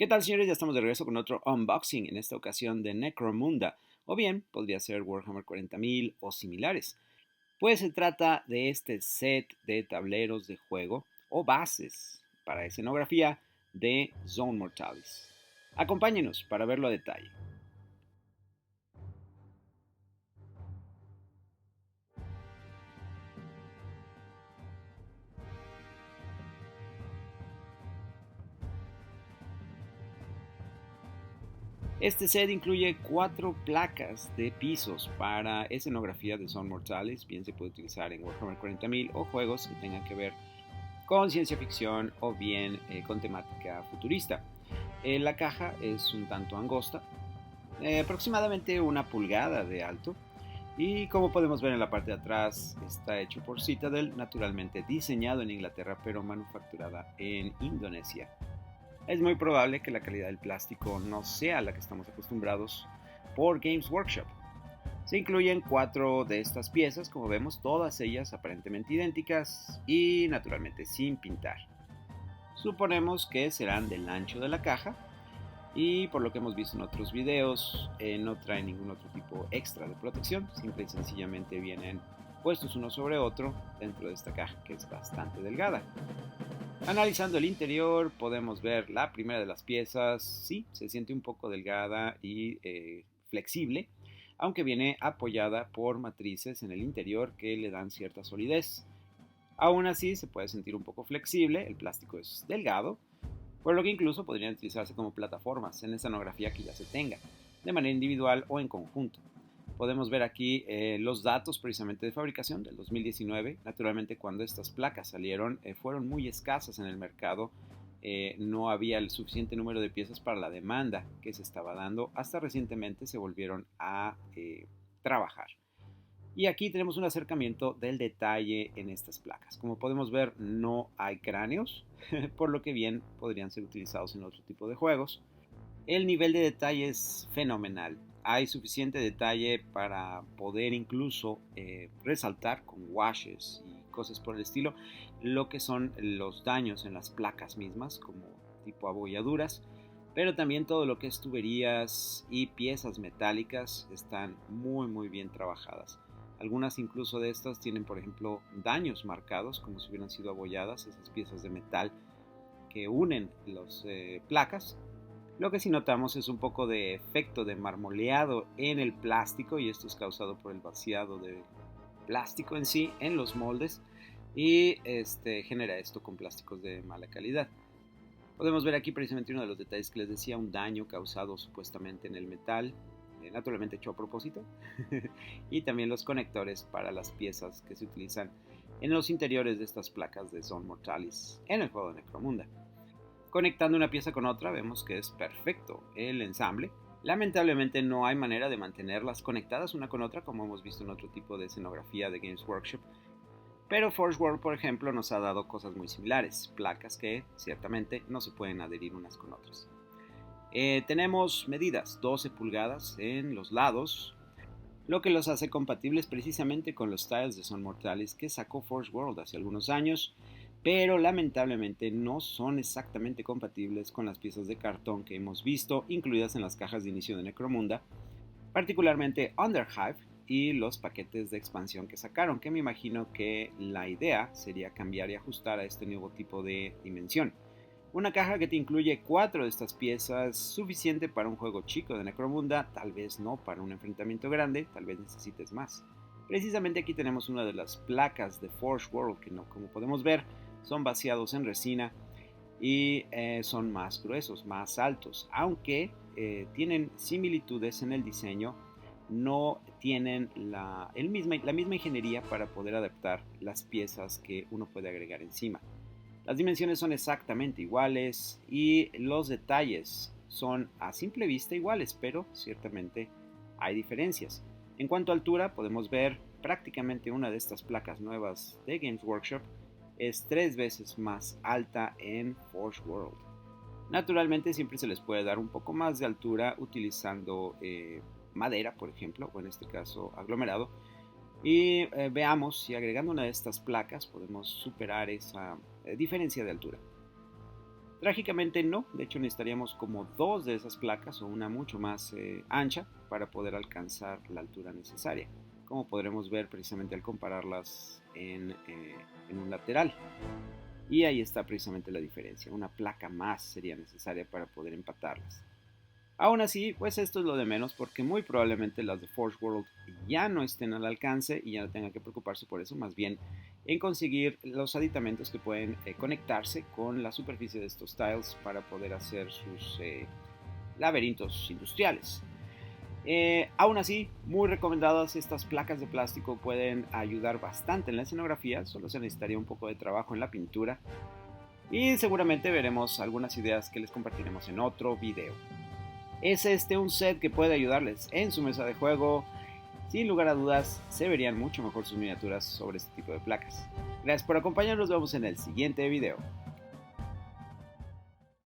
¿Qué tal, señores? Ya estamos de regreso con otro unboxing, en esta ocasión de Necromunda, o bien podría ser Warhammer 40.000 o similares. Pues se trata de este set de tableros de juego o bases para escenografía de Zone Mortalis. Acompáñenos para verlo a detalle. Este set incluye 4 placas de pisos para escenografía de Zone Mortalis, bien se puede utilizar en Warhammer 40.000 o juegos que tengan que ver con ciencia ficción o bien con temática futurista. La caja es un tanto angosta, aproximadamente 1 pulgada de alto, y como podemos ver en la parte de atrás está hecho por Citadel, naturalmente diseñado en Inglaterra pero manufacturada en Indonesia. Es muy probable que la calidad del plástico no sea la que estamos acostumbrados por Games Workshop. Se incluyen 4 de estas piezas, como vemos, todas ellas aparentemente idénticas y naturalmente sin pintar. Suponemos que serán del ancho de la caja y por lo que hemos visto en otros videos, no traen ningún otro tipo extra de protección, simple y sencillamente vienen puestos uno sobre otro dentro de esta caja que es bastante delgada. Analizando el interior podemos ver la primera de las piezas, sí, se siente un poco delgada y flexible, aunque viene apoyada por matrices en el interior que le dan cierta solidez. Aún así se puede sentir un poco flexible, el plástico es delgado, por lo que incluso podrían utilizarse como plataformas en escenografía que ya se tenga, de manera individual o en conjunto. Podemos ver aquí los datos precisamente de fabricación del 2019. Naturalmente cuando estas placas salieron fueron muy escasas en el mercado. No había el suficiente número de piezas para la demanda que se estaba dando. Hasta recientemente se volvieron a trabajar. Y aquí tenemos un acercamiento del detalle en estas placas. Como podemos ver, no hay cráneos, por lo que bien podrían ser utilizados en otro tipo de juegos. El nivel de detalle es fenomenal. Hay suficiente detalle para poder incluso resaltar con washes y cosas por el estilo lo que son los daños en las placas mismas, como tipo abolladuras, pero también todo lo que es tuberías y piezas metálicas están muy bien trabajadas. Algunas incluso de estas tienen, por ejemplo, daños marcados como si hubieran sido abolladas, esas piezas de metal que unen las placas. Lo que sí notamos es un poco de efecto de marmoleado en el plástico, y esto es causado por el vaciado de plástico en sí en los moldes, y genera esto con plásticos de mala calidad. Podemos ver aquí precisamente uno de los detalles que les decía, un daño causado supuestamente en el metal, naturalmente hecho a propósito, y también los conectores para las piezas que se utilizan en los interiores de estas placas de Zone Mortalis en el juego de Necromunda. Conectando una pieza con otra vemos que es perfecto el ensamble. Lamentablemente no hay manera de mantenerlas conectadas una con otra como hemos visto en otro tipo de escenografía de Games Workshop, pero Forge World, por ejemplo, nos ha dado cosas muy similares, placas que ciertamente no se pueden adherir unas con otras. Tenemos medidas 12 pulgadas en los lados, lo que los hace compatibles precisamente con los tiles de Zone Mortalis que sacó Forge World hace algunos años, pero lamentablemente no son exactamente compatibles con las piezas de cartón que hemos visto incluidas en las cajas de inicio de Necromunda, particularmente Underhive y los paquetes de expansión que sacaron, que me imagino que la idea sería cambiar y ajustar a este nuevo tipo de dimensión. Una caja que te incluye 4 de estas piezas, suficiente para un juego chico de Necromunda, tal vez no para un enfrentamiento grande, tal vez necesites más. Precisamente aquí tenemos una de las placas de Forge World que no, como podemos ver, son vaciados en resina y son más gruesos, más altos, aunque tienen similitudes en el diseño, no tienen la misma ingeniería para poder adaptar las piezas que uno puede agregar encima. Las dimensiones son exactamente iguales y los detalles son a simple vista iguales, pero ciertamente hay diferencias. En cuanto a altura, podemos ver prácticamente una de estas placas nuevas de Games Workshop es 3 veces más alta en Forge World. Naturalmente siempre se les puede dar un poco más de altura utilizando madera, por ejemplo, o en este caso aglomerado. Y veamos si agregando una de estas placas podemos superar esa diferencia de altura. Trágicamente no, de hecho necesitaríamos como dos de esas placas o una mucho más ancha para poder alcanzar la altura necesaria, como podremos ver precisamente al compararlas en un lateral. Y ahí está precisamente la diferencia, una placa más sería necesaria para poder empatarlas. Aún así, pues esto es lo de menos porque muy probablemente las de Forge World ya no estén al alcance y ya no tengan que preocuparse por eso, más bien en conseguir los aditamentos que pueden conectarse con la superficie de estos tiles para poder hacer sus laberintos industriales. Aún así, muy recomendadas estas placas de plástico, pueden ayudar bastante en la escenografía, solo se necesitaría un poco de trabajo en la pintura y seguramente veremos algunas ideas que les compartiremos en otro video. Es un set que puede ayudarles en su mesa de juego. Sin lugar a dudas, se verían mucho mejor sus miniaturas sobre este tipo de placas. Gracias por acompañarnos, nos vemos en el siguiente video.